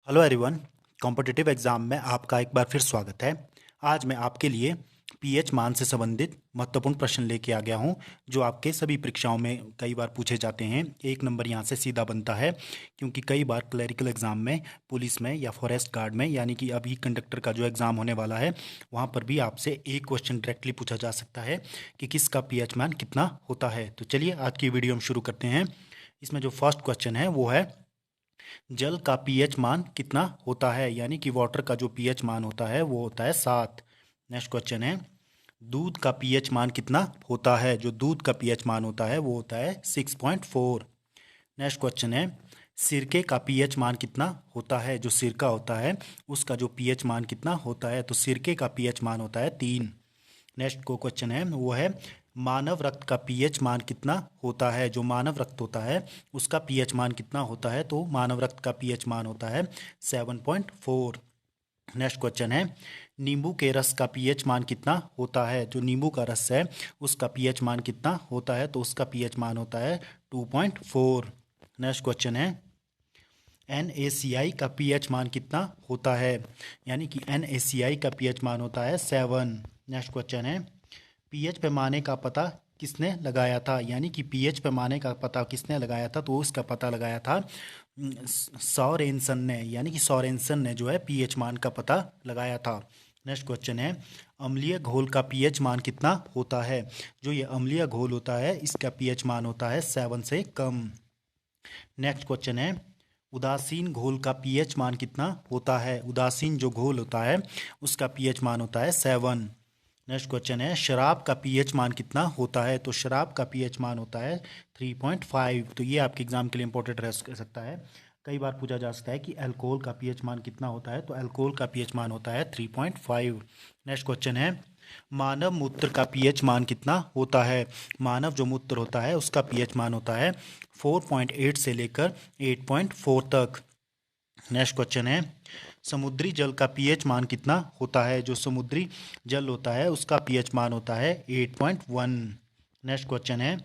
Hello everyone. Competitive exam में आपका एक बार फिर स्वागत है। आज मैं आपके लिए पीएच मान से संबंधित महत्वपूर्ण प्रश्न लेके आ गया हूं, जो आपके सभी परीक्षाओं में कई बार पूछे जाते हैं। एक नंबर यहां से सीधा बनता है, क्योंकि कई बार क्लरिकल एग्ज़ाम में, पुलिस में या फॉरेस्ट गार्ड में, यानी कि अभी कंडक्टर का जो एग्ज़ाम होने वाला है, वहाँ पर भी आपसे एक क्वेश्चन डायरेक्टली पूछा जा सकता है कि किसका पीएच मान कितना होता है। तो चलिए आज की वीडियो हम शुरू करते हैं। इसमें जो फर्स्ट क्वेश्चन है वो है, जल का पीएच मान कितना होता है, यानी कि वाटर का जो पीएच मान होता है वो होता है 7। नेक्स्ट क्वेश्चन है, दूध का पीएच मान कितना होता है। जो दूध का पीएच मान होता है वो होता है 6.4। नेक्स्ट क्वेश्चन है, सिरके का पीएच मान कितना होता है। जो सिरका होता है उसका जो पीएच मान कितना होता है, तो सिरके का पीएच मान होता है 3। नेक्स्ट को क्वेश्चन है वो है, मानव रक्त का पीएच मान कितना होता है। जो मानव रक्त होता है उसका पीएच मान कितना होता है, तो मानव रक्त का पीएच मान होता है 7.4। नेक्स्ट क्वेश्चन है, नींबू के रस का पीएच मान कितना होता है। जो नींबू का रस है उसका पीएच मान कितना होता है, तो उसका पीएच मान होता है 2.4। नेक्स्ट क्वेश्चन है, NaCl का पीएच मान कितना होता है, यानी कि NaCl का पीएच मान होता है 7। नेक्स्ट क्वेश्चन है, पीएच पैमाने का पता किसने लगाया था, यानी कि पीएच पैमाने का पता किसने लगाया था, तो उसका पता लगाया था सॉरेनसन ने, यानी कि सॉरेनसन ने जो है पीएच मान का पता लगाया था। नेक्स्ट क्वेश्चन है, अम्लीय घोल का पीएच मान कितना होता है। जो ये अम्लीय घोल होता है इसका पीएच मान होता है 7 से कम। नेक्स्ट क्वेश्चन है, उदासीन घोल का पीएच मान कितना होता है। उदासीन जो घोल होता है उसका पीएच मान होता है 7। नेक्स्ट क्वेश्चन है, शराब का पीएच मान कितना होता है। तो शराब का पीएच मान होता है 3.5। तो ये आपके एग्जाम के लिए इंपॉर्टेंट रह सकता है। कई बार पूछा जा सकता है कि अल्कोहल का पीएच मान कितना होता है, तो अल्कोहल का पीएच मान होता है 3.5। नेक्स्ट क्वेश्चन है, मानव मूत्र का पीएच मान कितना होता है। मानव जो मूत्र होता है उसका पीएच मान होता है 4.8 से लेकर 8.4 तक। नेक्स्ट क्वेश्चन है, समुद्री जल का पीएच मान कितना होता है। जो समुद्री जल होता है उसका पीएच मान होता है 8.1। नेक्स्ट क्वेश्चन है,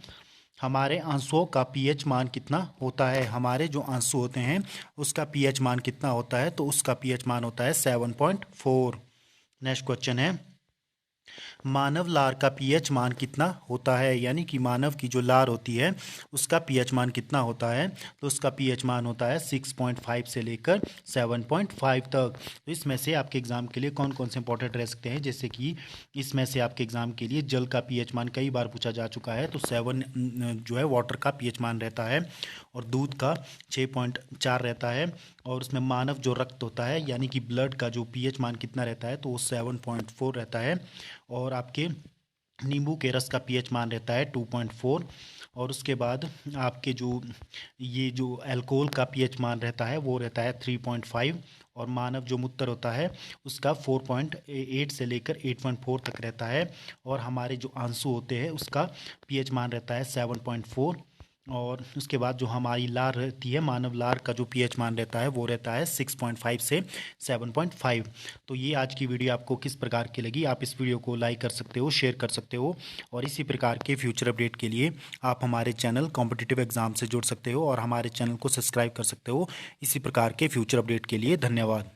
हमारे आंसुओं का पीएच मान कितना होता है। हमारे जो आंसू होते हैं उसका पीएच मान कितना होता है, तो उसका पीएच मान होता है 7.4। नेक्स्ट क्वेश्चन है, मानव लार का पीएच मान कितना होता है, यानी कि मानव की जो लार होती है उसका पीएच मान कितना होता है, तो उसका पीएच मान होता है 6.5 से लेकर 7.5 तक। तो इसमें से आपके एग्ज़ाम के लिए कौन कौन से इंपॉर्टेंट रह सकते हैं, जैसे कि इसमें से आपके एग्ज़ाम के लिए जल का पीएच मान कई बार पूछा जा चुका है, तो 7 जो है वाटर का पीएच मान रहता है, और दूध का 6.4 रहता है, और उसमें मानव जो रक्त होता है यानी कि ब्लड का जो पीएच मान कितना रहता है, तो वो 7.4 रहता है। और आपके नींबू के रस का पीएच मान रहता है 2.4। और उसके बाद आपके जो ये जो अल्कोहल का पीएच मान रहता है वो रहता है 3.5। और मानव जो मूत्र होता है उसका 4.8 से लेकर 8.4 तक रहता है। और हमारे जो आंसू होते हैं उसका पीएच मान रहता है 7.4। और उसके बाद जो हमारी लार रहती है, मानव लार का जो पीएच मान रहता है वो रहता है 6.5 से 7.5। तो ये आज की वीडियो आपको किस प्रकार की लगी, आप इस वीडियो को लाइक कर सकते हो, शेयर कर सकते हो, और इसी प्रकार के फ्यूचर अपडेट के लिए आप हमारे चैनल कॉम्पिटिटिव एग्जाम से जुड़ सकते हो और हमारे चैनल को सब्सक्राइब कर सकते हो। इसी प्रकार के फ्यूचर अपडेट के लिए धन्यवाद।